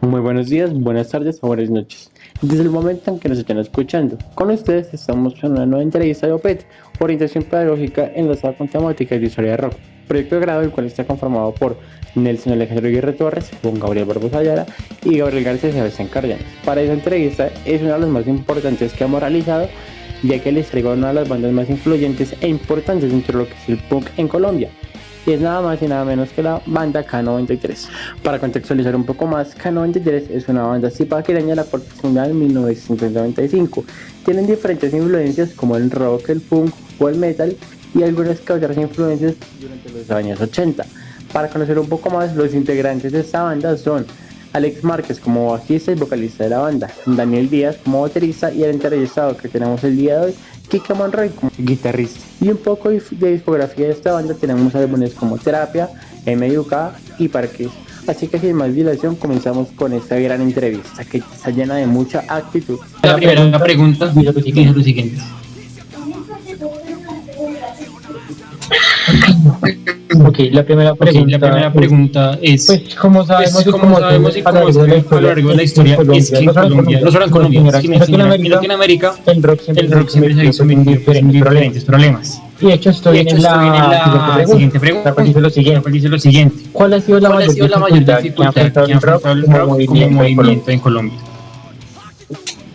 Muy buenos días, buenas tardes o buenas noches. Desde el momento en que nos estén escuchando, con ustedes estamos en una nueva entrevista de OPET, Orientación Pedagógica enlazada con temáticas de historia de rock, proyecto de grado el cual está conformado por Nelson Alejandro Aguirre Torres, Juan Gabriel Barbosa Ayala y Gabriel García Sebastián Cárdenas. Para esta entrevista es una de las más importantes que hemos realizado, ya que les traigo una de las bandas más influyentes e importantes dentro de lo que es el punk en Colombia. Y es nada más y nada menos que la banda K93. Para contextualizar un poco más, K93 es una banda zipaquereña la cual fue fundada en 1995. Tienen diferentes influencias como el rock, el punk o el metal y algunas que otras influencias durante los años 80. Para conocer un poco más, los integrantes de esta banda son Alex Márquez como bajista y vocalista de la banda, Daniel Díaz como baterista y el entrevistado que tenemos el día de hoy, Kike Monroy como guitarrista. Y un poco de discografía de esta banda tenemos álbumes como Terapia, MUK y Parques. Así que sin más dilación comenzamos con esta gran entrevista que está llena de mucha actitud. La primera pregunta dice lo siguiente. Ok, la primera pregunta es, pues como sabemos y cómo sabemos a lo largo de la historia es que en Colombia, no solo en Colombia, sino en Latinoamérica, el rock siempre se ha visto en diferentes problemas. Y de hecho esto viene en la siguiente pregunta, la cual dice lo siguiente. ¿Cuál ha sido la mayor dificultad que ha enfrentado el rock como movimiento en Colombia?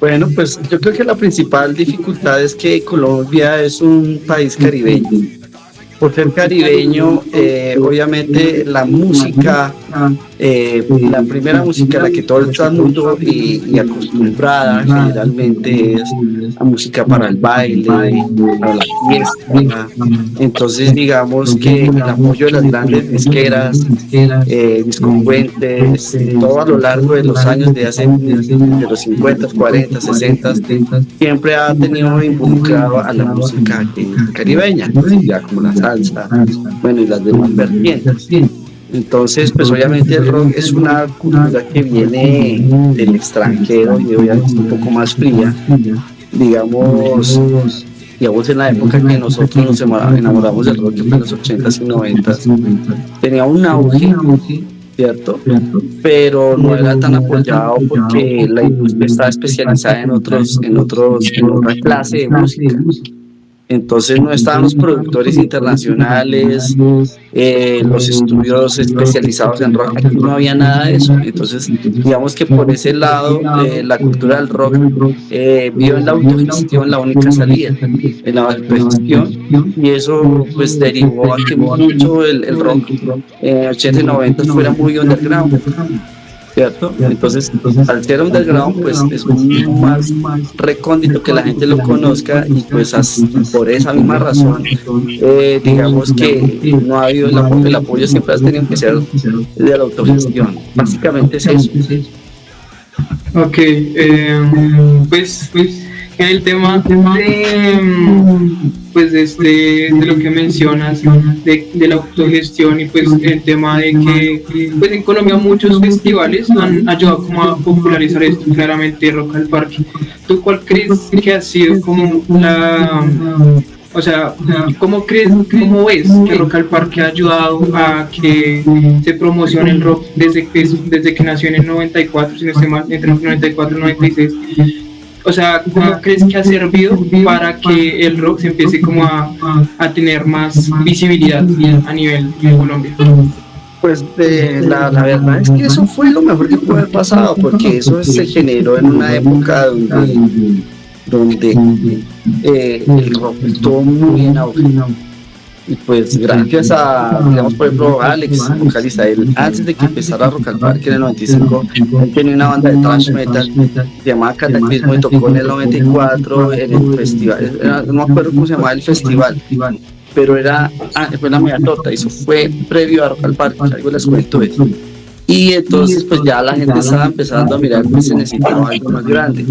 Bueno, pues yo creo que la principal dificultad es que Colombia es un país caribeño. Por ser caribeño, obviamente la música, la primera música a la que todo el mundo y acostumbrada generalmente es la música para el baile, para la fiesta. Entonces digamos que el apoyo de las grandes disqueras, discogüentes, todo a lo largo de los años de los 50, 40, 60, siempre ha tenido involucrado a la música caribeña, ya como la salsa, bueno, y las demás vertientes. Entonces, pues obviamente el rock es una cultura que viene del extranjero y obviamente es un poco más fría, digamos en la época que nosotros nos enamoramos del rock, en los 80s y 90s, tenía un auge, ¿cierto? Pero no era tan apoyado porque la industria estaba especializada en otra clase de música. Entonces no estaban los productores internacionales, los estudios especializados en rock, aquí no había nada de eso. Entonces digamos que por ese lado la cultura del rock vio en la autogestión la única salida, en la autogestión, y eso pues derivó a que mucho el rock en 80 y 90 fuera muy underground, ¿cierto? Entonces, al ser underground, pues es más recóndito que la gente lo conozca y pues por esa misma razón, digamos que no ha habido el apoyo siempre ha tenido que ser de la autogestión. Básicamente es eso. Ok, pues en el tema de lo que mencionas de la autogestión y pues el tema de que pues en Colombia muchos festivales han ayudado como a popularizar esto, claramente Rock al Parque. ¿Tú cuál crees que ha sido como cómo ves que Rock al Parque ha ayudado a que se promocione el rock desde que nació en el 94, si no estoy mal, entre el 94 y el 96? O sea, ¿cómo crees que ha servido para que el rock se empiece como a tener más visibilidad a nivel de Colombia? Pues la verdad es que eso fue lo mejor que pudo haber pasado, porque eso se generó en una época donde el rock estuvo muy en auge. Y pues gracias a, digamos, por ejemplo, Alex, vocalista, él antes de que empezara Rock al Parque en el 95, él tenía una banda de thrash metal, se llamaba Cataclismo, y tocó en el 94 en el festival, no me acuerdo cómo se llamaba el festival, pero fue la media tota, eso fue previo a Rock al Parque, algo les cuento eso. Y entonces pues ya la gente estaba empezando a mirar que se necesitaba algo más grande.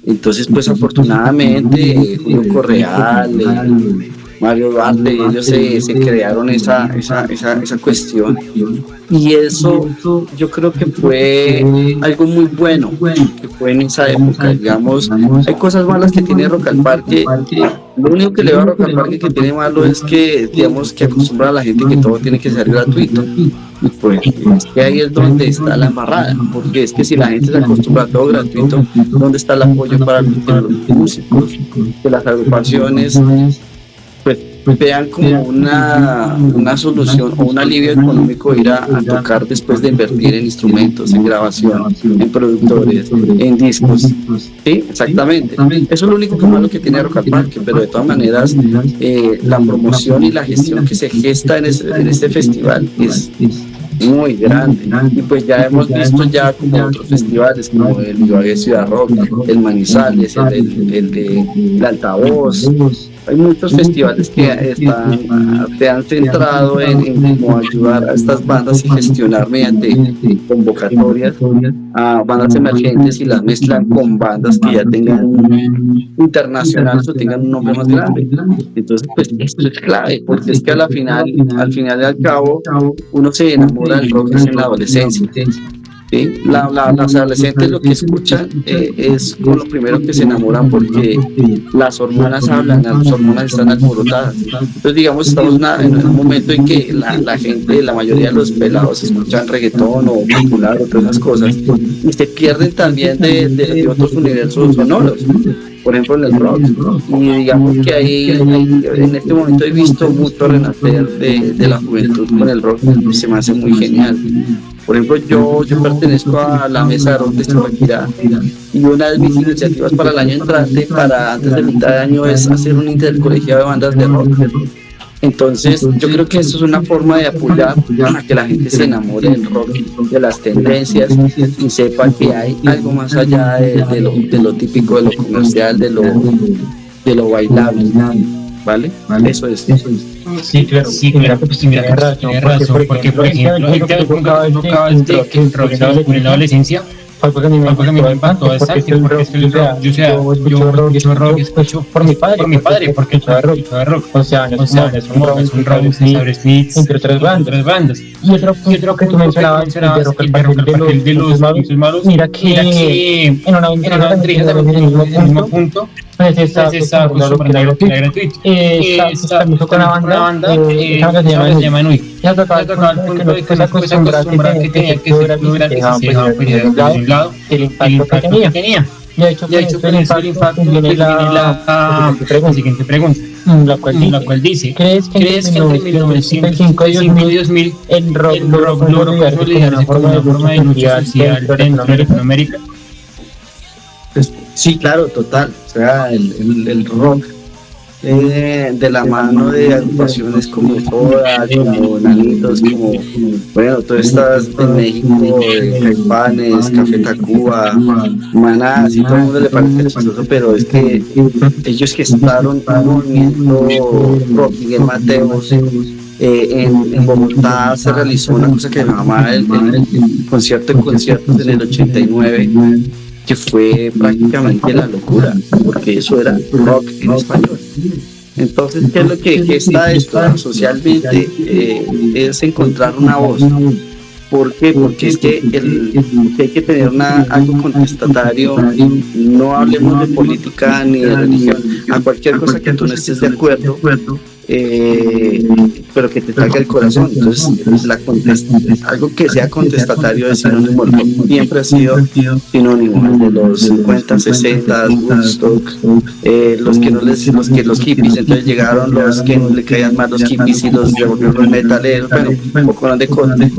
Entonces pues afortunadamente Julio Correal, Mario Duarte, y ellos se crearon esa cuestión. Y eso yo creo que fue algo muy bueno que fue en esa época. Digamos, hay cosas malas que tiene Rock al Parque. Lo único que le va a Rock al Parque que tiene malo es que, digamos, que acostumbra a la gente que todo tiene que ser gratuito. Y pues es que ahí es donde está la embarrada, porque es que si la gente se acostumbra a todo gratuito, ¿dónde está el apoyo para los músicos? Que las agrupaciones pues vean como una solución o un alivio económico ir a tocar después de invertir en instrumentos, en grabación, en productores, en discos. Sí, exactamente. Eso es lo único que malo que tiene Rock al Parque, pero de todas maneras la promoción y la gestión que se gesta en este festival es muy grande, y pues ya hemos visto ya como otros festivales como el Ibagué Ciudad Rock, el Manizales, el de Altavoz. Hay muchos festivales que se han centrado en cómo ayudar a estas bandas y gestionar mediante convocatorias a bandas emergentes y las mezclan con bandas que ya tengan internacionales o tengan un nombre más grande. Entonces, pues esto es clave, porque es que al final y al cabo, uno se enamora del rock en la adolescencia. ¿Sí? Las adolescentes lo que escuchan es con lo primero que se enamoran, porque las hormonas hablan, las hormonas están alborotadas. Entonces, digamos, estamos en un momento en que la gente, la mayoría de los pelados escuchan reggaetón o popular o todas esas cosas, y se pierden también de otros universos sonoros, por ejemplo en el rock. Y digamos que ahí en este momento he visto mucho renacer de la juventud con el rock, y se me hace muy genial. Por ejemplo, yo pertenezco a la mesa de rock de Zipaquirá, y una de mis iniciativas para el año entrante, para antes de mitad de año, es hacer un intercolegiado de bandas de rock. Entonces, yo creo que eso es una forma de apoyar a que la gente se enamore del rock, de las tendencias, y sepa que hay algo más allá de lo típico, de lo comercial, de lo bailable. ¿Vale? Eso es. Sí, claro, pues tiene razón, porque por ejemplo, el que el rock en la adolescencia fue porque a mí me impactó, exacto, porque es que yo escucho por mi padre, porque el rock, o sea, es un rock, entre otras bandas. Y otro que tú mencionabas, el de los malos, mira que en una entrevista también en el mismo punto, pues está acostumbrado que era gratuito. Está con una banda, se llama Enui. Ya tocaba el punto de que se acostumbraba que tenía que ser gratis, se dejaba de un lado el impacto que tenía. De hecho, con el impacto viene la siguiente pregunta, la cual dice: ¿crees que entre 1995 y 2000 el rock logró consolidarse como una forma de lucha social dentro de Latinoamérica? Sí, claro, total. O sea, el rock de la mano de agrupaciones como Soda, como Nanitos, como, bueno, todas estas de México, Caifanes, Café Tacuba, Maná, y todo el mundo le parece chistoso, pero es que ellos gestaron un movimiento rock. Miguel Mateos, en Bogotá se realizó una cosa que se llamaba el concierto de conciertos en el 89, que fue prácticamente la locura, porque eso era rock en español. Entonces, ¿qué es lo que gesta esto socialmente? Es encontrar una voz. ¿Por qué? Porque es que hay que tener algo contestatario. No hablemos de política ni de religión, a cualquier cosa que tú no estés de acuerdo, pero que te salga el corazón. Entonces, algo que sea contestatario es sinónimo. Siempre ha sido sinónimo de los 50, 60, Woodstock, los hippies. Entonces llegaron los que no le caían mal los hippies y los devolvieron los metaleros. Bueno, un poco de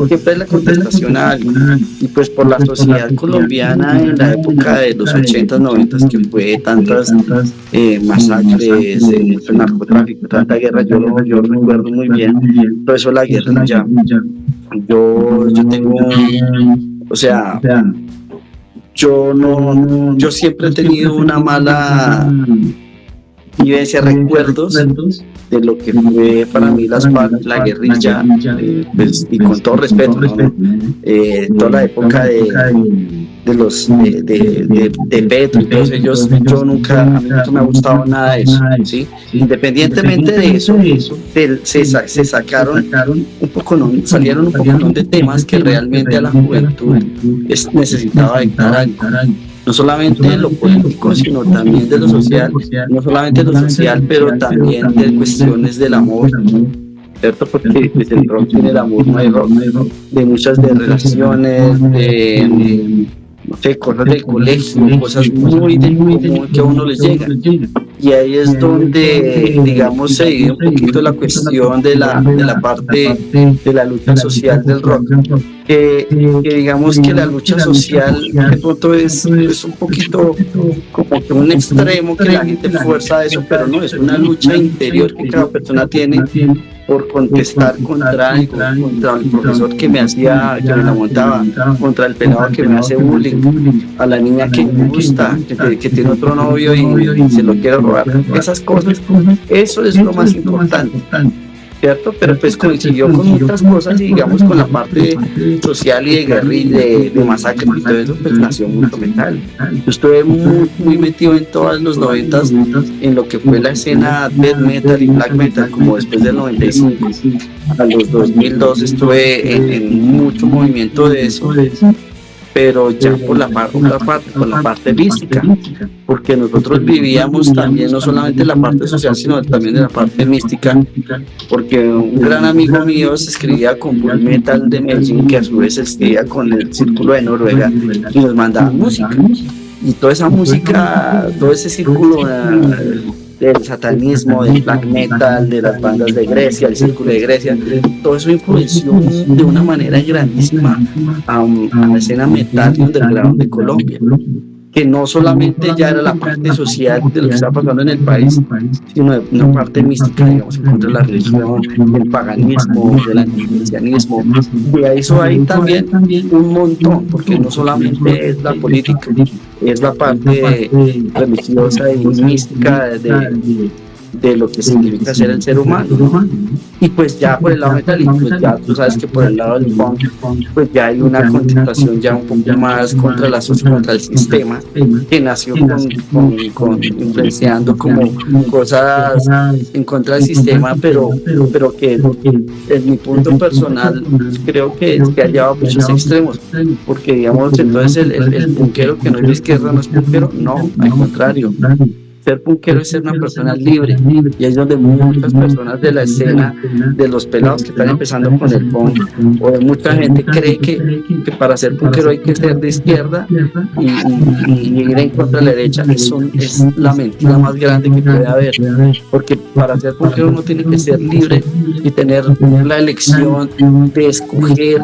siempre es la contestación a algo. Y pues por la sociedad colombiana en la época de los 80s, 90s, que fue tantas masacres, el narcotráfico, tanta guerra, yo recuerdo muy bien. Por eso la guerra ya. Yo tengo, o sea, yo siempre he tenido una mala vivencia, recuerdos de lo que fue para mí la guerrilla, pues, y con todo respeto, ¿no? Toda la época de los de Petro y todos ellos, a mí nunca me ha gustado nada de eso, ¿sí? Independientemente de eso, se sacaron un poco, salieron un poco de temas que realmente a la juventud necesitaba dictar algo. No solamente de lo político, sino también de lo social, no solamente de lo social, pero también de cuestiones del amor, ¿cierto? Porque pues, el rock tiene el amor, no hay rock, de muchas de relaciones, de no sé, cosas del colegio, cosas muy del común que a uno les llega. Y ahí es donde, digamos, se divide un poquito la cuestión de la parte de la lucha social del rock. Que digamos que la lucha social de pronto es un poquito como que un extremo que la gente fuerza eso, pero no, es una lucha interior que cada persona tiene por contestar contra el profesor que me la montaba, contra el pelado que me hace bullying, a la niña que me gusta, que tiene otro novio y se lo quiere robar. Esas cosas, eso es lo más importante, ¿cierto? Pero pues coincidió con muchas cosas y digamos con la parte social y de guerrilla, de masacre y todo eso, pues nació Mundo Metal. Yo estuve muy metido en todos los 90s en lo que fue la escena death metal y black metal, como después del 95 a los 2002 estuve en mucho movimiento de eso, pero ya por la parte mística, porque nosotros vivíamos también no solamente la parte social, sino también de la parte mística, porque un gran amigo mío se escribía con Bull Metal de Medellín, que a su vez se escribía con el Círculo de Noruega, y nos mandaban música, y toda esa música, todo ese círculo del satanismo, del black metal, de las bandas de Grecia, el Círculo de Grecia, todo eso influenció de una manera grandísima a la escena metal y underground de Colombia, que no solamente ya era la parte social de lo que estaba pasando en el país, sino una parte mística, digamos, contra la religión, el paganismo, del anticristianismo, y a eso hay también un montón, porque no solamente es la política, es la parte religiosa y mística de lo que significa ser el ser humano. Y pues ya por el lado metálico, pues ya tú sabes que por el lado del punk, pues ya hay una contestación ya un poco más contra el sistema, que nació influenciando como cosas en contra del sistema, pero que en mi punto personal creo que ha llevado a muchos extremos, porque digamos entonces el punkero que no es de izquierda no es punkero, no, al contrario. Ser punkero es ser una persona libre, y ahí es donde muchas personas de la escena, de los pelados que están empezando con el punk, o de mucha gente cree que para ser punkero hay que ser de izquierda y ir en contra de la derecha. Eso es la mentira más grande que puede haber, porque para ser punkero uno tiene que ser libre y tener la elección de escoger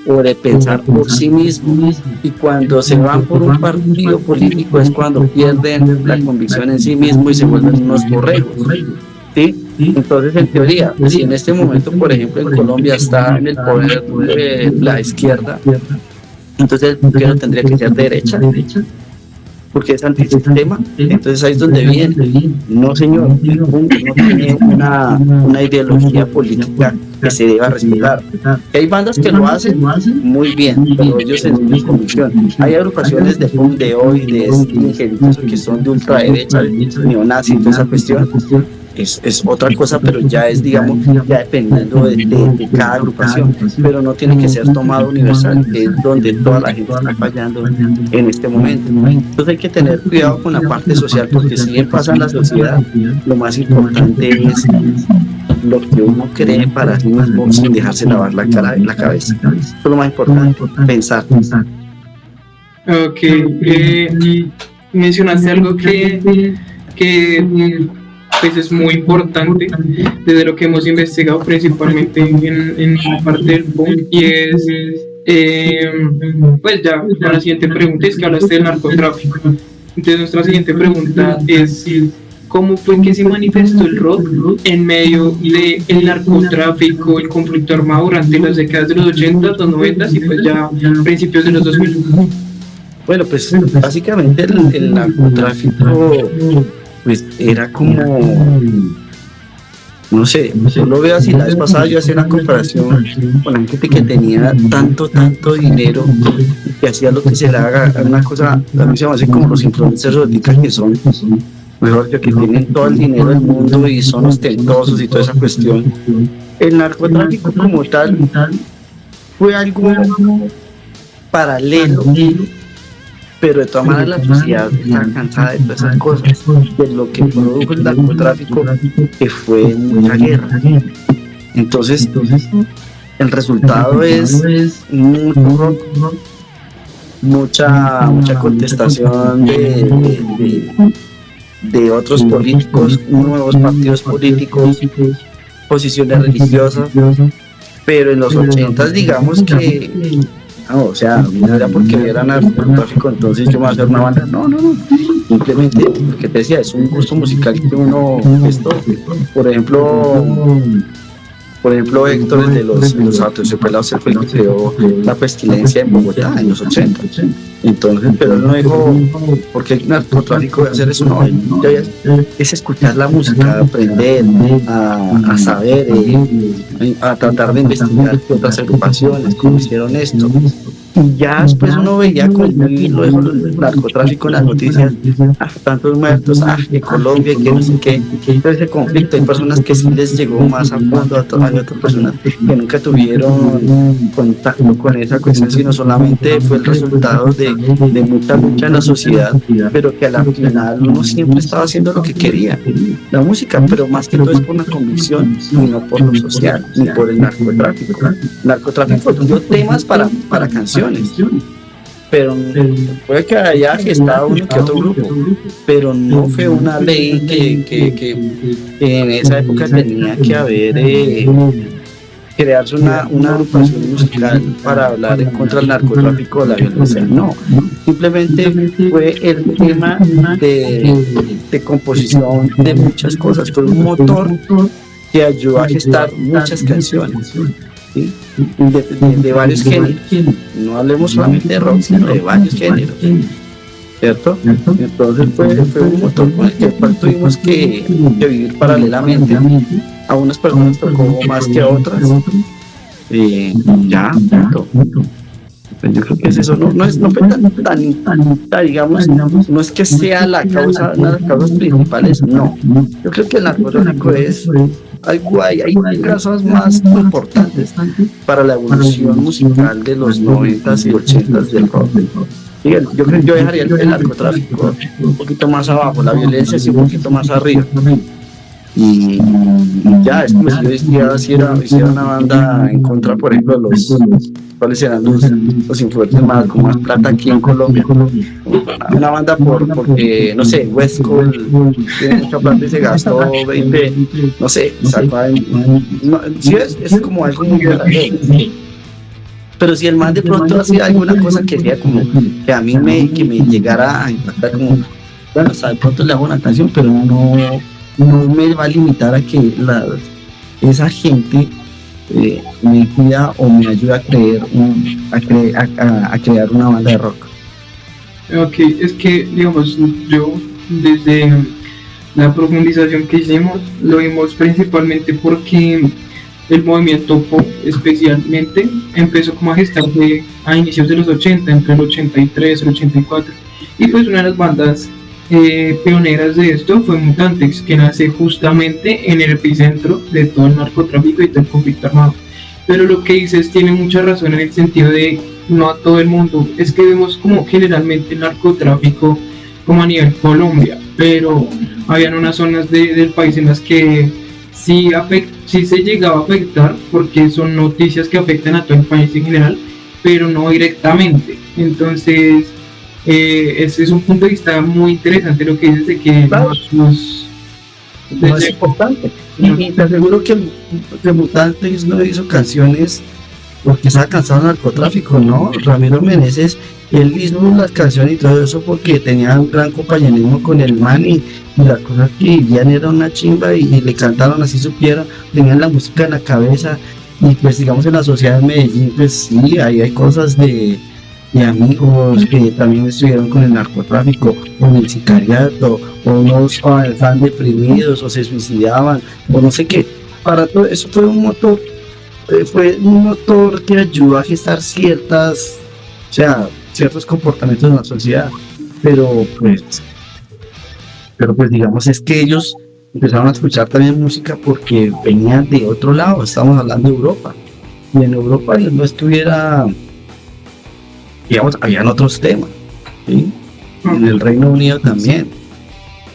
o de pensar por sí mismo, y cuando se van por un partido político es cuando pierden la convicción en sí mismo y se vuelven unos borregos, ¿sí? Entonces, en teoría, si en este momento, por ejemplo, en Colombia está en el poder la izquierda, entonces el punkero tendría que ser de derecha, porque es antisistema. Entonces ahí es donde viene. No, señor, el punk no tiene una ideología política que se deba respetar. Hay bandas que lo hacen muy bien, pero ellos en su convicción. Hay agrupaciones de punk de hoy, de skinhead, que son de ultraderecha, neonazis, toda esa cuestión. Es otra cosa, pero ya es, digamos, ya dependiendo de cada agrupación, pero no tiene que ser tomado universal, que es donde toda la gente está fallando en este momento. Entonces hay que tener cuidado con la parte social, porque si bien pasa en la sociedad, lo más importante es lo que uno cree para sí mismo sin dejarse lavar la cabeza. Eso es lo más importante, pensar. Ok, mencionaste algo que pues es muy importante desde lo que hemos investigado principalmente en la parte del punk, y es pues ya la siguiente pregunta es que hablaste del narcotráfico. Entonces nuestra siguiente pregunta es ¿cómo fue que se manifestó el rock en medio del narcotráfico, el conflicto armado durante las décadas de los 80, los 90 y pues ya principios de los 2000? Bueno, pues básicamente el narcotráfico pues era como, no sé, yo lo veo así. La vez pasada yo hacía una comparación con la gente que tenía tanto dinero y que hacía lo que se le haga, una cosa, a mí se me hace como los influencers ahorita que son, mejor que tienen todo el dinero del mundo y son ostentosos y toda esa cuestión. El narcotráfico como tal fue algo paralelo, pero de todas maneras la sociedad está cansada de todas esas cosas, de lo que produjo el narcotráfico, que fue mucha guerra. Entonces el resultado es mucho rock, mucha contestación de otros políticos, nuevos partidos políticos, posiciones religiosas, pero en los 80s digamos que no, o sea, no era porque era narcotráfico entonces yo me voy a hacer una banda, no, simplemente porque te decía, es un gusto musical que uno, por ejemplo Héctor, el de los Aterciopelados, él fue el que creó la pestilencia en Bogotá en los 80. Entonces, pero él no dijo, porque el narcotráfico de hacer eso, no, es escuchar la música, aprender a saber, a tratar de investigar otras agrupaciones, cómo hicieron esto. Y ya después uno veía como lo dejó el narcotráfico en las noticias, tantos muertos, que Colombia, que no sé qué, todo ese conflicto. Hay personas que sí les llegó más a fondo, hay otras personas que nunca tuvieron contacto con esa cuestión, sino solamente fue el resultado de mucha lucha en la sociedad, pero que a la final uno siempre estaba haciendo lo que quería, la música, pero más que todo es por una convicción, y no por lo social, ni por el narcotráfico. El narcotráfico dio temas para canciones, pero puede que haya gestado uno que otro grupo, pero no fue una ley que en esa época tenía que haber crearse una agrupación musical para hablar en contra del narcotráfico o la violencia. No, simplemente fue el tema de composición de muchas cosas, fue un motor que ayudó a gestar muchas canciones, ¿sí? de varios géneros. No hablemos solamente de rock, sino de varios géneros, ¿cierto? Entonces fue un motor con el que tuvimos que vivir paralelamente. A unas personas tocó más que a otras, ya, punto. Pues yo creo que es eso, no fue tan, digamos, no es que sea una de las causas principales, no. Yo creo que el narcotráfico es algo, hay causas más importantes para la evolución musical de los 90s y 80s del rock. Yo creo que yo dejaría el narcotráfico un poquito más abajo, la violencia sí un poquito más arriba. Y ya, es como si yo hiciera una banda en contra, por ejemplo, ¿cuáles eran los influencers más con más plata aquí en Colombia? Una banda porque, no sé, West Coast tiene mucha plata y se gastó 20, no sé, sacó sí, es como algo muy verdadero. Pero si el man de pronto hacía alguna cosa que sea como que a mí me llegara a impactar, como, bueno, o sea, de pronto le hago una canción, pero no me va a limitar a que esa gente me cuida o me ayuda a crear una banda de rock. Ok, es que, digamos, yo desde la profundización que hicimos lo vimos principalmente porque el movimiento pop especialmente empezó como a gestarse a inicios de los 80, entre el 83 y el 84, y pues una de las bandas pioneras de esto fue Mutantex, que nace justamente en el epicentro de todo el narcotráfico y todo el conflicto armado. Pero lo que dices tiene mucha razón en el sentido de no a todo el mundo, es que vemos como generalmente el narcotráfico como a nivel Colombia, pero habían unas zonas del país en las que sí se llegaba a afectar, porque son noticias que afectan a todo el país en general, pero no directamente. Entonces ese es un punto de vista muy interesante lo que dices de que claro, no es importante. Y te aseguro que Mutantex no hizo canciones porque estaba cansado del narcotráfico, no. Ramiro Meneses, él hizo las canciones y todo eso porque tenía un gran compañerismo con el man y las cosas que vivían era una chimba y le cantaron así supiera, tenían la música en la cabeza. Y pues digamos en la sociedad de Medellín, pues sí, ahí hay cosas de y amigos que también estuvieron con el narcotráfico, con el sicariato, o unos estaban deprimidos, o se suicidaban, o no sé qué. Para todo eso fue un motor que ayudó a gestar ciertos comportamientos en la sociedad, pero pues digamos es que ellos empezaron a escuchar también música porque venían de otro lado. Estamos hablando de Europa, y en Europa no estuviera, digamos, habían otros temas, ¿sí? En el Reino Unido también.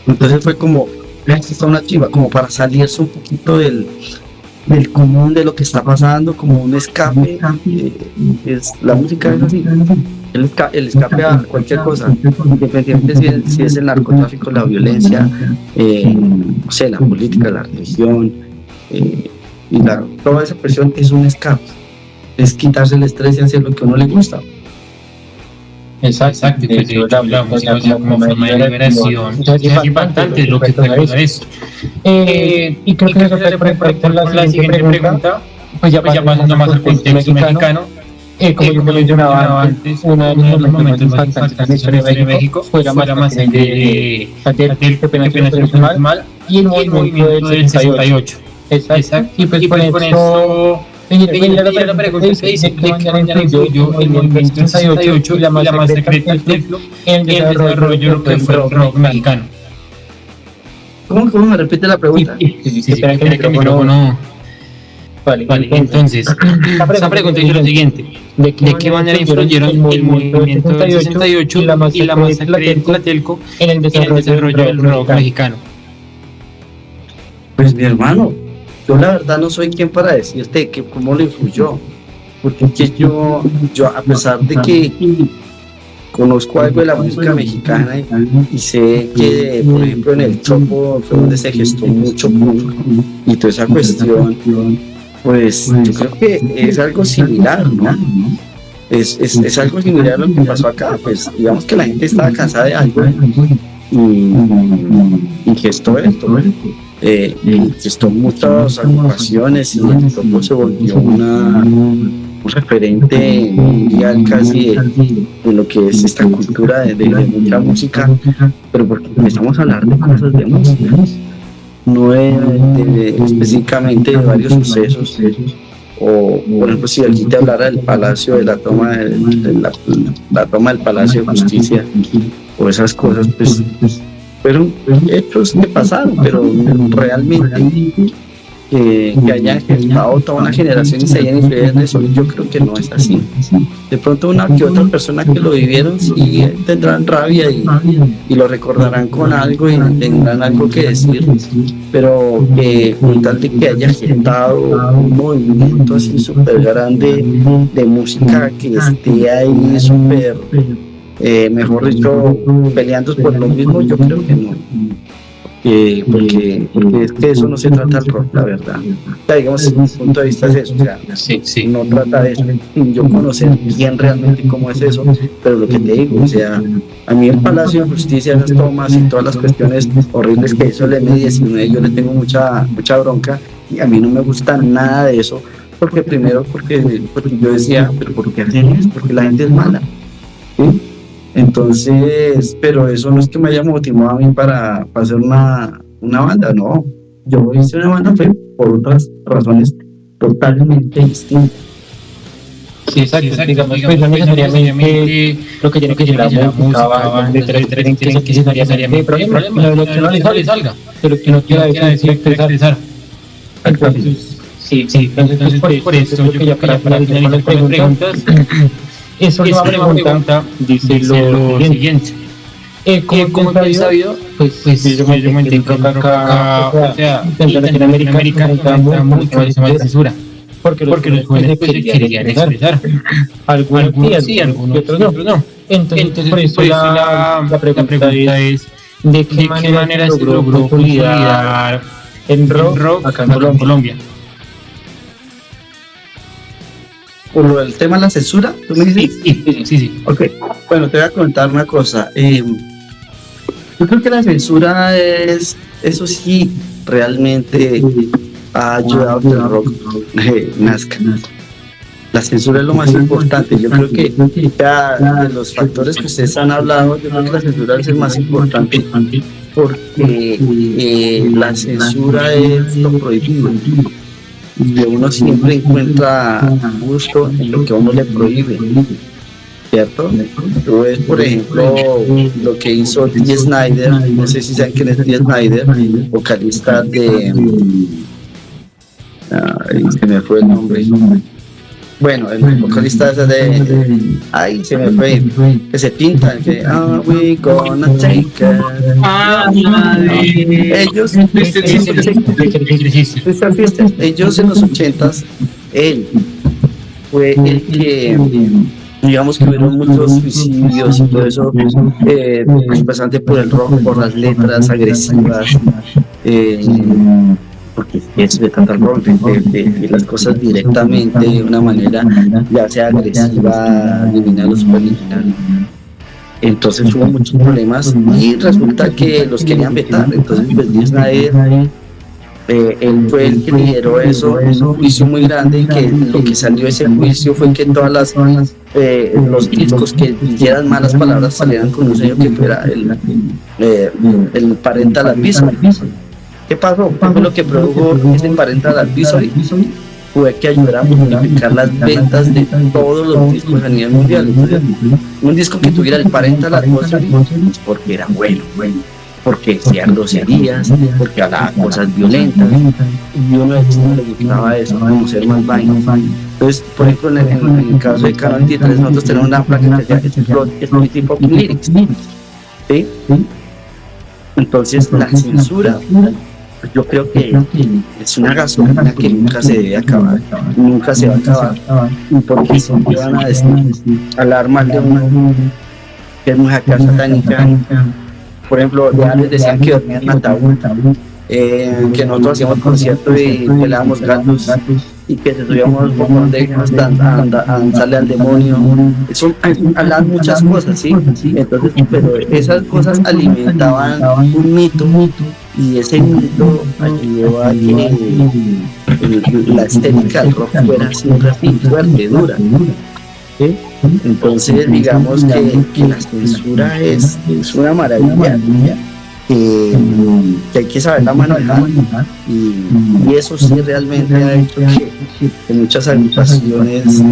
Entonces fue como, esta está una chiva, como para salirse un poquito del común de lo que está pasando, como un escape. La música es así, el escape a cualquier cosa, independientemente si es el narcotráfico, la violencia, no sé, la política, la religión, y toda esa presión es un escape, es quitarse el estrés y hacer lo que a uno le gusta. Exacto, la música como forma de liberación es impactante lo que trata eso. Y creo que se puede conectar con la siguiente pregunta, pues ya pasando más al contexto mexicano. Como yo mencionaba antes, uno de los momentos más impactantes en la historia de México fue la masacre de Tlatelolco, que apenas estoy mal, y el movimiento del 68. Exacto, y pues con eso venía la pregunta que dice que mañana influyó el movimiento del 68 y la masacre de Tlatelolco en el desarrollo de lo que fue el rock mexicano. ¿Cómo me repite la pregunta? Sí, espera que el micrófono. Vale, entonces, esa pregunta es lo siguiente: ¿de qué manera influyeron el movimiento del 68 y la masacre de Tlatelolco en el desarrollo del rock mexicano? Pues mi hermano, yo la verdad no soy quien para decirte que cómo le influyó, porque es que yo a pesar de que conozco algo de la música mexicana y sé que, por ejemplo, en el Chopo fue donde se gestó mucho punk y toda esa cuestión, pues yo creo que es algo similar, ¿no? Es algo similar a lo que pasó acá. Pues digamos que la gente estaba cansada de algo y gestó esto, ¿no? Gestó muchas agrupaciones y el Chopo se volvió un referente mundial casi de lo que es esta cultura de mucha música, pero porque empezamos a hablar de cosas de música, no específicamente de varios sucesos, o por ejemplo si aquí te hablara del Palacio, de la toma la toma del Palacio de Justicia o esas cosas, pues fueron hechos que pasaron, pero realmente que hayan gestado toda una generación y se hayan influido en eso, yo creo que no es así. De pronto una que otra persona que lo vivieron sí tendrán rabia y lo recordarán con algo y tendrán algo que decir, pero con tal de que haya gestado un movimiento así súper grande de música que esté ahí súper, mejor dicho, peleando por lo mismo, yo creo que no. Porque es que eso no se trata del rock, la verdad. O sea, digamos, desde mi punto de vista es eso, o sea, no trata de eso. Yo conocer bien realmente cómo es eso, pero lo que te digo, o sea, a mí el Palacio de Justicia, esas tomas y todas las cuestiones horribles que hizo el M19, yo le tengo mucha bronca y a mí no me gusta nada de eso, porque yo decía, pero ¿por qué hacen eso? Porque la gente es mala, ¿sí? Entonces, pero eso no es que me haya motivado a mí para hacer una banda, no. Yo hice una banda fue por otras razones totalmente distintas. Sí, exacto. Digamos, pues no necesariamente lo que tiene que ser la música, tienen que necesariamente problema, lo que no le salga, pero que no quiera decir expresar. Entonces, sí, entonces por eso yo creo que ya para finalizar con las preguntas, esa última pregunta dice lo siguiente: ¿cómo he sabido? Pues yo me entiendo que acá, o sea, en Latinoamérica está mucho el tema de censura, porque los jóvenes pues querían expresar, algunos sí, algunos otros no. Entonces por eso la pregunta es: ¿de qué manera se logró consolidar el rock acá en Colombia? Por lo del tema de la censura, ¿tú me dices? Sí. Ok, bueno, te voy a contar una cosa. Yo creo que la censura eso sí, realmente ha ayudado a que el rock nazca. La censura es lo más importante. Yo creo que de los factores que ustedes han hablado, yo creo que la censura es el más importante porque la censura es lo prohibido. Y uno siempre encuentra gusto en lo que a uno le prohíbe, ¿cierto? Tú ves, por ejemplo, lo que hizo Dee Snider, no sé si saben quién es Dee Snider, vocalista de... se me fue el nombre. Bueno, el vocalista ese ay, se me fue, que se pinta, que we gonna take it. Ellos ellos en los 80s, él fue el que, digamos que hubieron muchos suicidios y todo eso, bastante por el rock, por las letras agresivas, porque eso de tratar de las cosas directamente de una manera ya sea agresiva, liminal o superliminal. Entonces hubo muchos problemas y resulta que los querían vetar. Entonces pues Disney, él fue el que lideró eso, un juicio muy grande, y que lo que salió de ese juicio fue que todas los discos que dijeran malas palabras salieran con un sello que fuera el parental advisory. ¿Qué pasó? ¿Qué fue lo que produjo ese parental advisory? Fue que ayudara a multiplicar las ventas de todos los discos a nivel mundial. Entonces, un disco que tuviera el parental advisory es porque era bueno, porque decía groserías, porque hablaba cosas violentas, y uno de ellos no le gustaba eso, como ser más vaino. Entonces, por ejemplo, en el caso de Canon 23, nosotros tenemos una placa que se llama Exploiting Pop Lyrics, ¿sí? Entonces, la censura, yo creo que es una gasolina que nunca se debe acabar, nunca se va a acabar, porque siempre van a decir, hablar mal de uno, que es mujer satánica. Por ejemplo, ya les decían que dormían en ataúd, que nosotros hacíamos conciertos y pelábamos gatos, y que se subíamos por donde sale al demonio. Eso hablan muchas cosas, ¿sí? Entonces, pero esas cosas alimentaban un mito, y ese mito ayudó a que la estética del rock fuera siempre así, fuerte, dura, ¿sí? Entonces, digamos que la censura es una maravilla, que hay que saberla manejar, y eso sí realmente ha hecho que muchas agrupaciones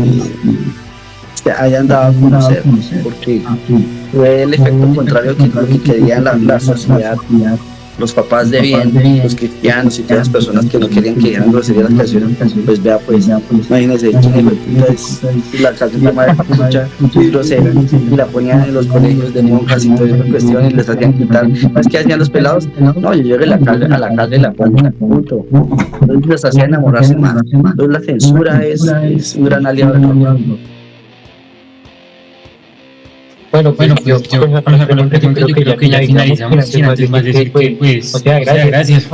se hayan dado a conocer, porque fue el efecto contrario que lo que quería la sociedad, los papás de bien, los cristianos y todas las personas que no querían que dijeran groserías las canciones. Pues vea, pues imagínense, la canción de Madre Capucha es grosera, y la ponían en los colegios de monjas y todas esas cuestiones, y les hacían quitar. ¿Sabes qué hacían los pelados? No, yo llegué a la calle y la pongo, punto. Entonces les hacía enamorarse más. Entonces la censura es un gran aliado del rock. Bueno, yo con esa pregunta yo creo que ya finalizamos, sin antes más decir que, pues, o sea, gracias,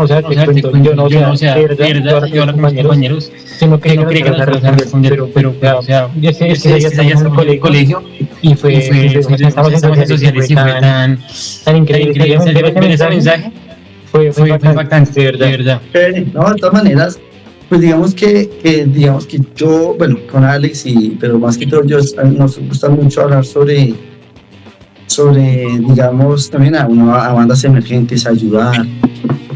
yo no, o sea, de verdad, yo hablo con mis compañeros, sino que no quería que nos responder, pero, o sea, yo sé que ya estamos en el colegio, y estamos en redes sociales, y fue tan increíble, ver ese mensaje, fue impactante, de verdad. No, de todas maneras, pues digamos que yo, bueno, con Alex, pero más que todo nos gusta mucho hablar sobre, digamos, también a bandas emergentes, ayudar,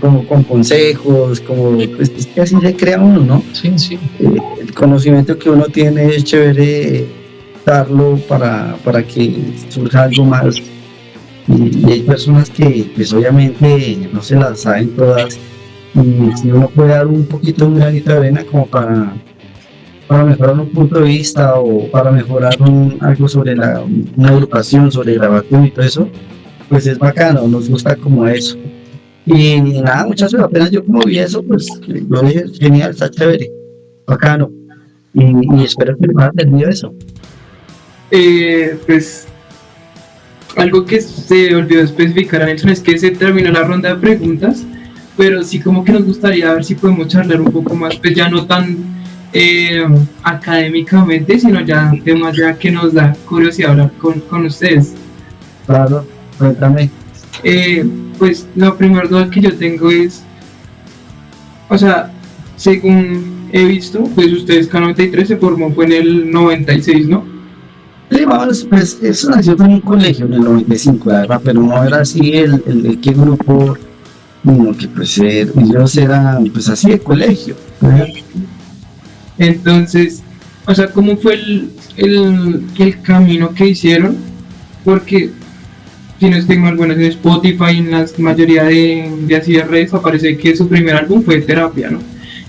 como con consejos, como, pues es que así se crea uno, ¿no? Sí. El conocimiento que uno tiene es chévere darlo para que surja algo más. Y hay personas que, pues obviamente, no se las saben todas, y si uno puede dar un poquito, un granito de arena como para mejorar un punto de vista, o para mejorar algo sobre una agrupación, sobre grabación y todo eso, pues es bacano, nos gusta como eso. Y nada, muchas veces apenas yo como vi eso, pues yo dije, genial, está chévere, bacano, y espero que me haya entendido eso. Pues algo que se olvidó especificar a Nelson es que se terminó la ronda de preguntas, pero sí como que nos gustaría ver si podemos charlar un poco más, pues ya no tan académicamente, sino ya temas ya que nos da curiosidad hablar con ustedes. Claro, cuéntame. Pues la primera duda que yo tengo es, o sea, según he visto, pues ustedes K93 se formó fue en el 96, ¿no? Sí, vamos, pues eso nació en un colegio en el 95, la verdad, pero no era así el qué grupo, sino que pues ellos eran pues así de colegio. Entonces, o sea, ¿cómo fue el camino que hicieron? Porque si no estoy mal, bueno, en Spotify, en la mayoría de así de redes aparece que su primer álbum fue Terapia, ¿no?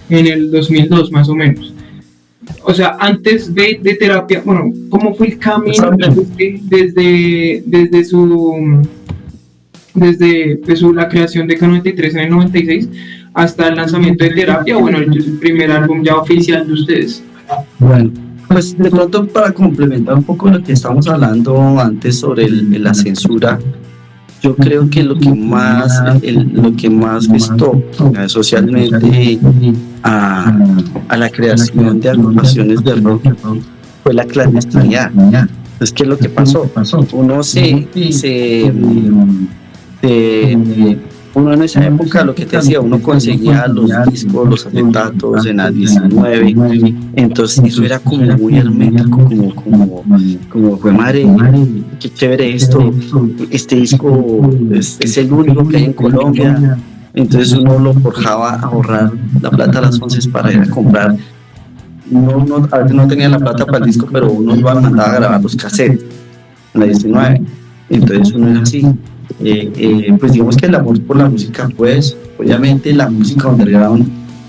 En el 2002 más o menos. O sea, antes de Terapia, bueno, ¿cómo fue el camino desde la creación de K93 en el 96 hasta el lanzamiento de Terapia? Bueno, el primer álbum ya oficial de ustedes. Bueno, pues de pronto para complementar un poco lo que estábamos hablando antes sobre la censura, yo creo que lo que más gestó socialmente a la creación de agrupaciones de rock fue la clandestinidad. Entonces, ¿qué es lo que pasó? Uno en esa época, lo que te decía, uno conseguía los discos, los acetatos en la 19, entonces eso era como muy hermético, como fue madre, qué chévere esto, este disco es el único que hay en Colombia. Entonces uno lo forjaba a ahorrar la plata a las 11 para ir a comprar. A veces no tenía la plata para el disco, pero uno lo mandaba a grabar los cassettes en la 19. Entonces uno era así. Pues digamos que el amor por la música, pues obviamente la música underground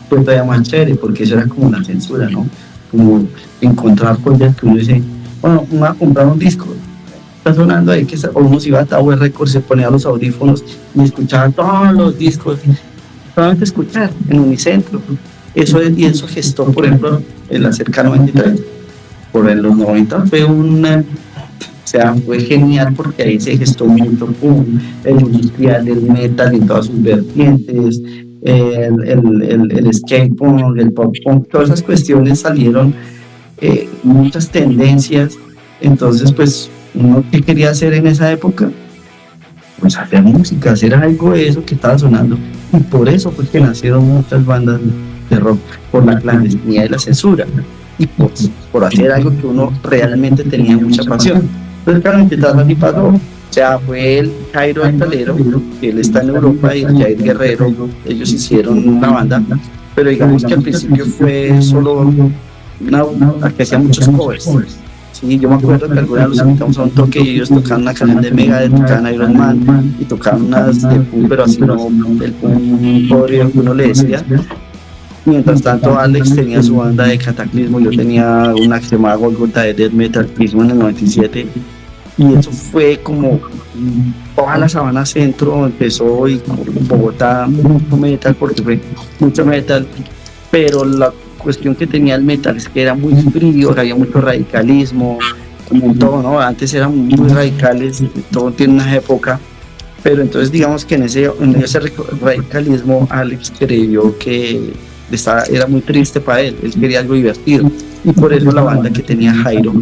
fue todavía más chévere, porque eso era como una censura, ¿no? Como encontrar cosas que uno dice, bueno, uno va a comprar un disco, está sonando ahí, o uno se iba a Tower Records, se ponía los audífonos y escuchaba todos los discos, solamente escuchar en Unicentro. Eso gestó, por ejemplo, el hacer K93 por los 90 fue genial, porque ahí se gestó mucho el industrial, el metal y todas sus vertientes, el skate punk, el pop punk, todas esas cuestiones salieron, muchas tendencias. Entonces, pues, uno ¿qué quería hacer en esa época? Pues hacer música, hacer algo de eso que estaba sonando, y por eso fue que nacieron muchas bandas de rock, por la clandestinidad y la censura, y por hacer algo que uno realmente tenía mucha pasión. Entonces, claro, así pasó. O sea, fue el Jairo Altalero, que él está en Europa, y el Jair Guerrero, ellos hicieron una banda, pero digamos que al principio fue solo una que hacía muchos covers. Sí, yo me acuerdo que alguna vez los invitamos a un toque y ellos tocaban una canción de Megadeth, tocaban Iron Man y tocaban unas de punk, pero así no, el punk podrido que uno le decía. Mientras tanto, Alex tenía su banda de Cataclismo, yo tenía una que se llamaba Golgotha de Death Metal, que hizo en el 97, y eso fue como toda la Sabana Centro empezó, y Bogotá mucho metal, porque fue mucho metal, pero la cuestión que tenía el metal es que era muy frío, había mucho radicalismo, como todo, ¿no? Antes eran muy radicales, todo tiene una época, pero entonces digamos que en ese radicalismo Alex creyó que era muy triste para él quería algo divertido, y por eso la banda que tenía Jairo,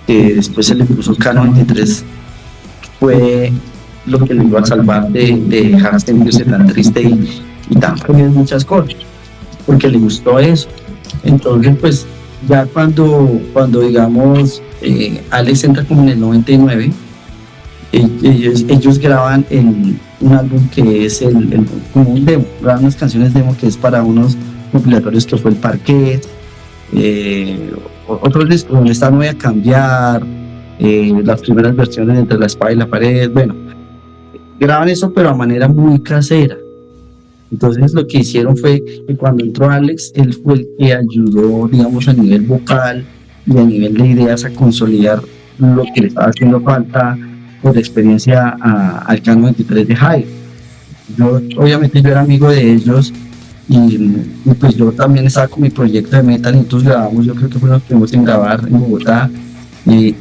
que después se le puso K93, fue lo que le iba a salvar de dejar sentirse tan triste y tan feliz muchas cosas, porque le gustó eso. Entonces, pues ya cuando digamos Alex entra como en el 99, ellos graban en un álbum que es como un demo, graban unas canciones demo que es para unos compilatorios que fue el Parquet, otros discos donde está No Voy a Cambiar, las primeras versiones Entre la Espada y la Pared. Bueno, graban eso pero a manera muy casera. Entonces lo que hicieron fue que cuando entró Alex, él fue el que ayudó, digamos, a nivel vocal y a nivel de ideas a consolidar lo que le estaba haciendo falta por experiencia al K93 de Jairo. Obviamente yo era amigo de ellos, y pues yo también estaba con mi proyecto de metal, y entonces grabamos, yo creo que fue lo que fuimos en grabar en Bogotá, y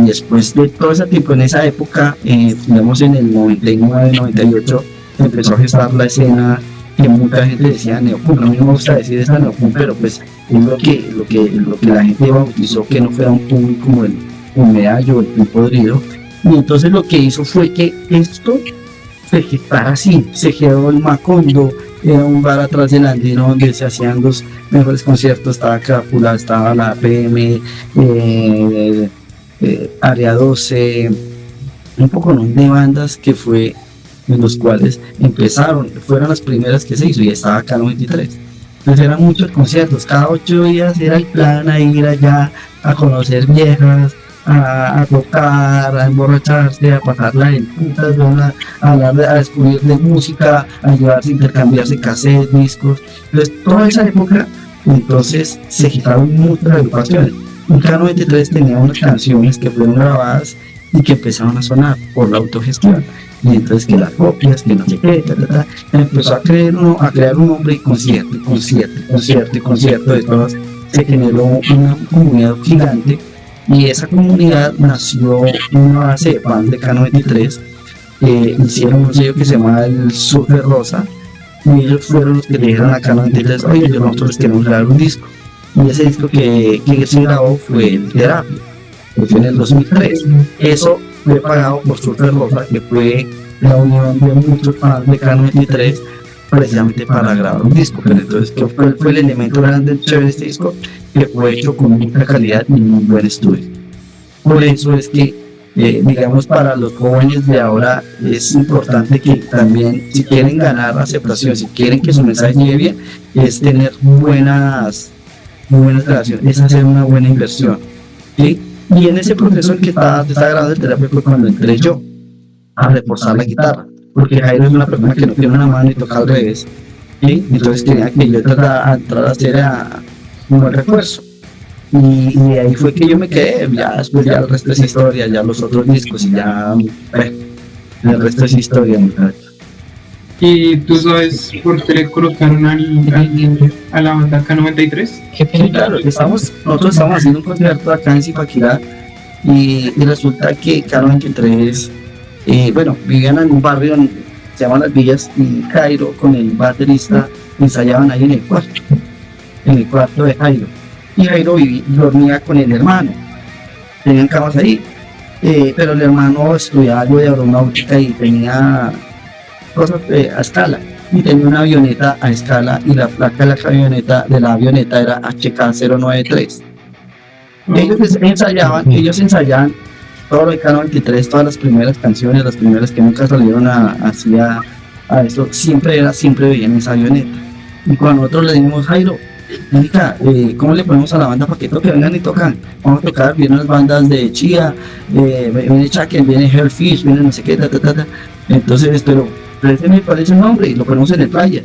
después de todo ese tiempo, en esa época, digamos en el 99, 98, empezó a gestar la escena que mucha gente decía neopunk. A mí no me gusta decir esta neopunk, pero pues es lo que la gente bautizó, que no fuera un punk como el medallo, el punk podrido. Y entonces lo que hizo fue que esto se gestara así, se generó el Macondo, era un bar atrás del Andino donde se hacían los mejores conciertos. Estaba Crápula, estaba la PM, Área 12, un poco de bandas que fue en los cuales fueron las primeras que se hizo, y estaba K93. Entonces eran muchos conciertos, cada 8 días era el plan a ir allá a conocer viejas, a tocar, a emborracharse, a pasarla en putas, a descubrir de música, a llevarse, intercambiarse cassettes, discos. Entonces toda esa época, entonces se quitaron muchas agrupaciones. Un K93 tenía unas canciones que fueron grabadas y que empezaron a sonar por la autogestión, y entonces que las copias, que no sé qué, empezó a crear un nombre, y concierto, de todas, se generó una comunidad gigante, y esa comunidad nació en una base de fans de K93. Hicieron un sello que se llama el Surfer Rosa, y ellos fueron los que le dijeron a K93, oye, nosotros queremos grabar un disco, y ese disco que se grabó fue el Terapia, que fue en el 2003. Eso fue pagado por Surfer Rosa, que fue la unión de muchos fans de K93 precisamente para grabar un disco. Pero entonces, ¿qué fue el elemento grande de este disco? Que fue hecho con mucha calidad y un buen estudio. Por eso es que, digamos, para los jóvenes de ahora es importante que también, si quieren ganar aceptación, si quieren que su mensaje llegue bien, es tener buenas relaciones, es hacer una buena inversión, ¿sí? Y en ese proceso en que estaba grabando el Terapia fue cuando entré yo a reforzar la guitarra, porque Jairo es una persona que no tiene una mano y toca al revés, ¿sí? Entonces quería que yo entrar a hacer un buen refuerzo, y ahí fue que yo me quedé. Ya después, ya el resto es historia, ya los otros discos, y ya el resto es historia, muchachos. ¿Y tú sabes por qué le colocaron a la banda K93? ¿Qué Sí, claro, nosotros estamos haciendo un concierto acá en Zipaquirá, y resulta que K93, vivían en un barrio se llama Las Villas, y Jairo con el baterista ensayaban ahí en el cuarto de Jairo, y Jairo dormía con el hermano, tenían camas ahí, pero el hermano estudiaba algo de aeronáutica y tenía cosas a escala, y tenía una avioneta a escala, y la placa de la avioneta era HK093. Ellos ensayaban todo lo de K93, todas las primeras canciones, las primeras que nunca salieron a esto, siempre veían esa avioneta. Y cuando nosotros le dijimos, Jairo, Mónica, ¿cómo le ponemos a la banda para que toque? Vengan y tocan. Vamos a tocar, vienen las bandas de Chía, viene Chaken, viene Hellfish, viene no sé qué, Entonces, pero ese me parece un nombre, y lo ponemos en el playa.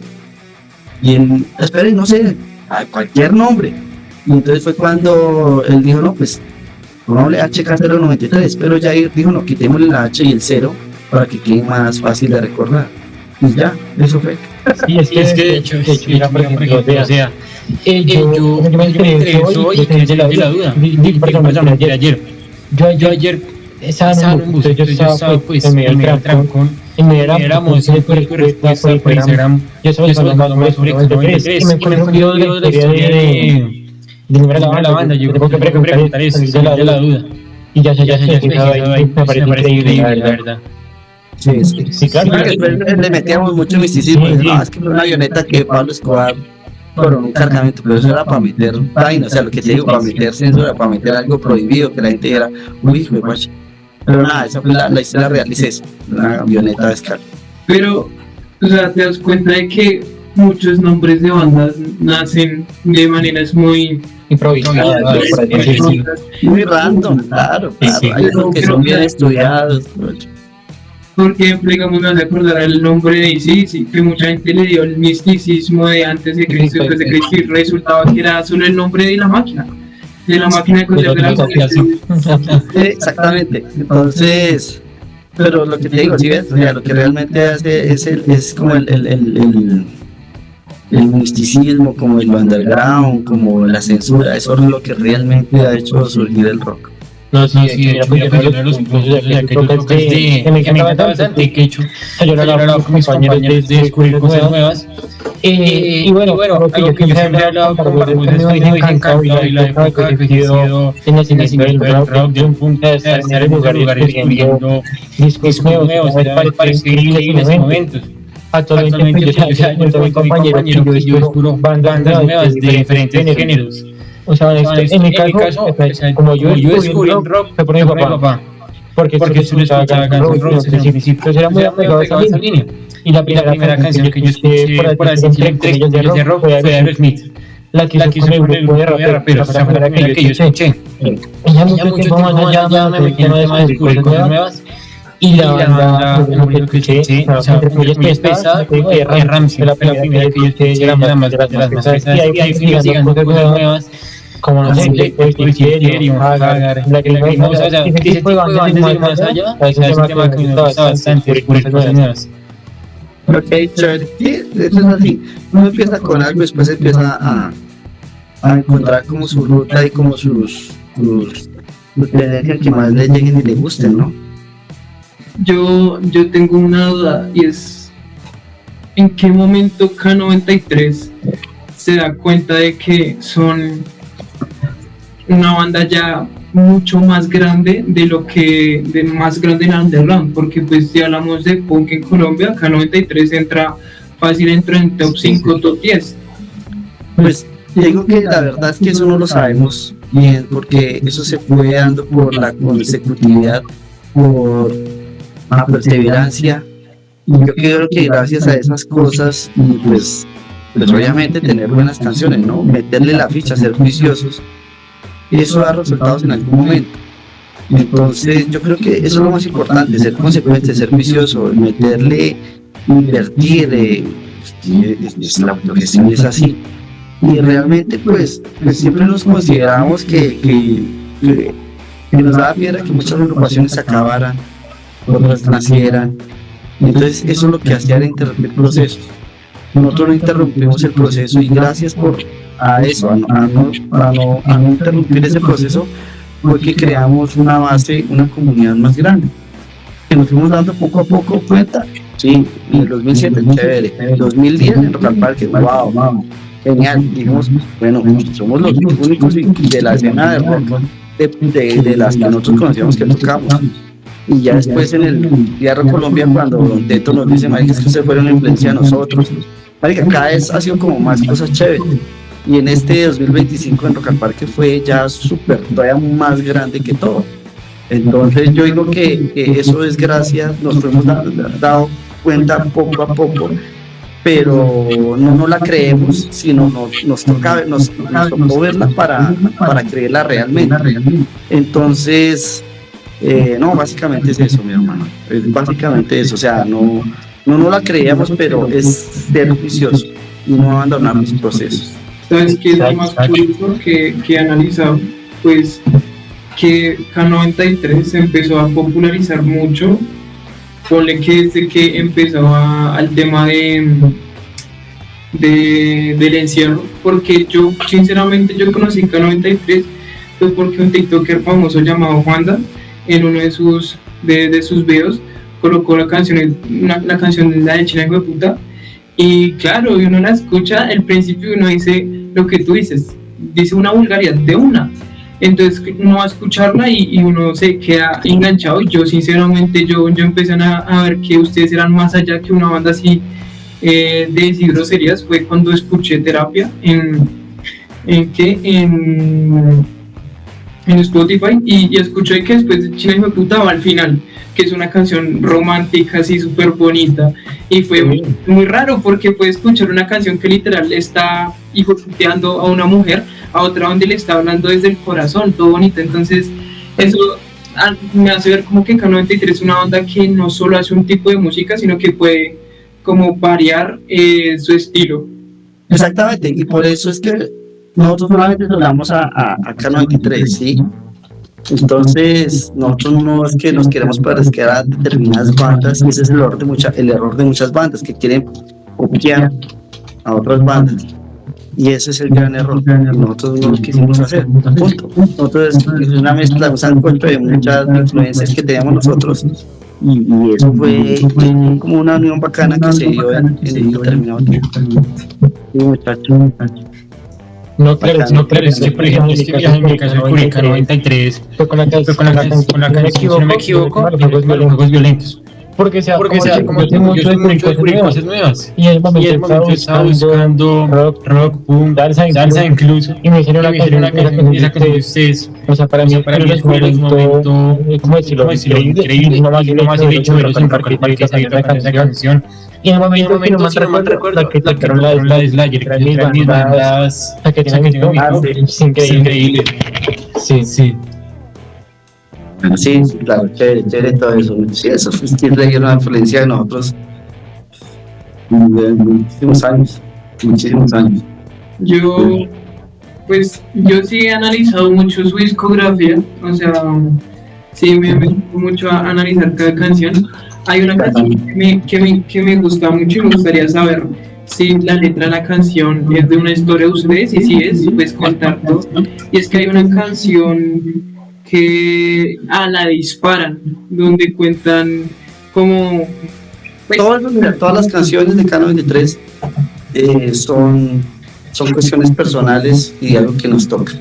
Y esperen, no sé, a cualquier nombre. Y entonces fue cuando él dijo, no, pues pongámosle HK093, pero Jair dijo, no, quitémosle la H y el 0 para que quede más fácil de recordar. Y ya, eso fue. Sí, es que de hecho, mira, por ejemplo, o sea, yo me enteré eso y quedé de la duda. Yo ayer estaba en un bus, yo estaba pues en medio del trancón, y me éramos respuesta por Instagram. Yo estaba hablando sobre K93 y me encontré un video de la historia de la banda. Yo tengo que preguntar eso, de la duda. Y ya me parece increíble, la verdad. Sí, claro. Le metíamos mucho misticismo. Es que fue una avioneta que Pablo Escobar por un cargamento, pero eso era para meter vaina, o sea, lo que te digo, para meter censura, para meter algo prohibido, que la gente dijera, uy, hijo de guacha. Pero nada, esa fue la historia real, es eso, una avioneta de escala. Pero, o sea, te das cuenta de que muchos nombres de bandas nacen de maneras muy improvisadas, muy random, claro, hay unos que son bien estudiados. Porque, digamos, me hace acordar el nombre de Isis, que mucha gente le dio el misticismo de antes de Cristo, después de Cristo, y resultaba que era solo el nombre de la máquina de coser de la constelación. Exactamente. Entonces, pero lo que te digo, ¿sí ves? O sea, lo que realmente hace es como el misticismo, como el underground, como la censura. Eso es lo que realmente ha hecho surgir el rock. No, sí, de hecho, uno de los puntos que me encanta bastante, que he hecho ayudar con mis compañeros de descubrir cosas nuevas. Y bueno, algo que yo siempre he hablado con Barbuda es que me encanta y la época que he vivido en el nacimiento del rock, de un punto de estar en lugares descubriendo discos nuevos, me parece increíble en esos momentos. Actualmente, pues, yo soy mi compañero que yo descubro bandas nuevas de diferentes géneros. O sea, en mi caso, como yo descubrí el rock, fue por mi papá. Porque se lo escuchaba Guns N' Roses, entonces era muy apegado a esa línea. Y la primera canción que yo escuché, por así decirlo, entre comillas, de rock fue Aerosmith. La que hizo con el grupo de raperos, esa fue la primera que yo escuché. Y ya mucho tiempo más allá me metí en el descubrir cosas nuevas. Y la banda que escuché, o sea, entre comillas pesada, Rammstein, la primera que yo escuché, era de las más pesadas. Y ahí fui investigando cosas nuevas, como no sé, Ethereum, Hagar, Black Mimosa, o sea, ese tipo de bandas más allá, es un tema que me gusta bastante, descubrir cosas nuevas. Ok, chévere. Sí, eso es así. Uno empieza con algo, después empieza a encontrar como su ruta y como sus tendencias que más le lleguen y le gusten, ¿no? Yo tengo una duda y es ¿en qué momento K93 se da cuenta de que son una banda ya mucho más grande de más grande en underground? Porque pues si hablamos de punk en Colombia, K93 entra en top 5, top 10. Pues digo que la verdad es que eso no lo sabemos bien, porque eso se fue dando por la consecutividad, por la perseverancia, y yo creo que gracias a esas cosas, y pues obviamente tener buenas canciones, ¿no? Meterle la ficha, ser juiciosos, eso da resultados en algún momento. Entonces yo creo que eso es lo más importante, ser consecuente, ser juicioso, meterle, invertir, la autogestión es así. Y realmente pues siempre nos consideramos que nos daba piedra que muchas agrupaciones se acabaran, otras nacieran. Entonces eso es lo que hacía, era interrumpir procesos. Nosotros no interrumpimos el proceso, y gracias a eso, a no interrumpir ese proceso, fue que creamos una base, una comunidad más grande, que nos fuimos dando poco a poco cuenta. Sí, en el 2007, chévere, en el 2010 en Rock al Parque, wow, genial. Dijimos, bueno, somos los únicos de la escena de rock de las que nosotros conocíamos que tocamos. Y ya después en el Diarro Colombia, cuando Don Teto nos dice, marica, es que ustedes fueron una influencia a nosotros, marica, cada vez ha sido como más cosas chéveres. Y en este 2025 en Rock al Parque fue ya súper, todavía más grande que todo. Entonces yo digo que eso es gracias, nos hemos dado cuenta poco a poco, pero no la creemos, sino nos tocó verla para creerla realmente. Entonces, no, básicamente es eso, mi hermano, es básicamente eso, o sea, no la creíamos, pero es ser juicioso y no abandonar los procesos. ¿Sabes qué es lo más curioso que he analizado? Pues que K93 se empezó a popularizar mucho, ponle que desde que empezaba al tema del encierro, porque yo sinceramente conocí K93 fue porque un tiktoker famoso llamado Juanda, en uno de sus videos, colocó la canción la de China de puta, y claro, uno la escucha, al principio uno dice lo que tú dices, dice una vulgaridad de una, entonces uno va a escucharla y uno se queda enganchado. Y yo sinceramente yo empecé a ver que ustedes eran más allá que una banda así de decir groserías. Fue cuando escuché Terapia en Spotify, y escuché que después de China de puta va al final, que es una canción romántica así súper bonita, y fue muy raro porque fue escuchar una canción que literal está hijoputeando a una mujer, a otra donde le está hablando desde el corazón, todo bonito. Entonces eso me hace ver como que K93 es una banda que no solo hace un tipo de música, sino que puede como variar su estilo. Exactamente, y por eso es que nosotros solamente sonamos a K93, ¿sí? Entonces nosotros no es que nos queremos parecer a determinadas bandas, y ese es el error de muchas bandas que quieren copiar a otras bandas, y ese es el gran error que nosotros no quisimos hacer, punto. Nosotros es una mezcla, un sancocho de muchas influencias que teníamos nosotros, y eso fue como una unión bacana que se dio en determinado tiempo. Sí, muchachos. No, claro, es que por ejemplo este viaje en mi caso de K93 fue con la canción, si no me equivoco, Juegos Violentos. porque sea porque como sea como yo soy mucho de mucho de descubrir cosas nuevas. y en el Y en momento el momento estaba buscando rock, punk, salsa incluso, y me hicieron y me hicieron una canción, esa canción de ustedes. o sea, para mí Es fue un momento, ¿cómo decirlo? Increíble, y no más el hecho de verlos en Rock al Parque esa tocando esa canción. y en el Y en el momento que no momento, si no mal recuerdo, recuerdo, la que la que tocaron tocaron la de Slayer, Slayer, que que mis eran mis bandas, bandas, la que tienen mi mi nombre, es es increíble. Sí. Sí. Sí, claro, chévere, chévere todo eso. Sí, eso fue Steve Ray, una influencia de nosotros de muchísimos años, muchísimos años. Yo sí he analizado mucho su discografía, o sea, sí me meto mucho a analizar cada canción. Hay una canción que me gusta mucho y me gustaría saber si la letra de la canción es de una historia de ustedes y si es, pues contar todo. Y es que hay una canción que la disparan, donde cuentan como pues, Mira, todas las canciones de K93 son cuestiones personales y algo que nos toca.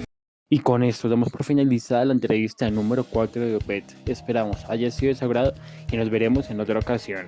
Y con esto damos por finalizada la entrevista número 4 de Opet. Esperamos haya sido de su agrado y nos veremos en otra ocasión.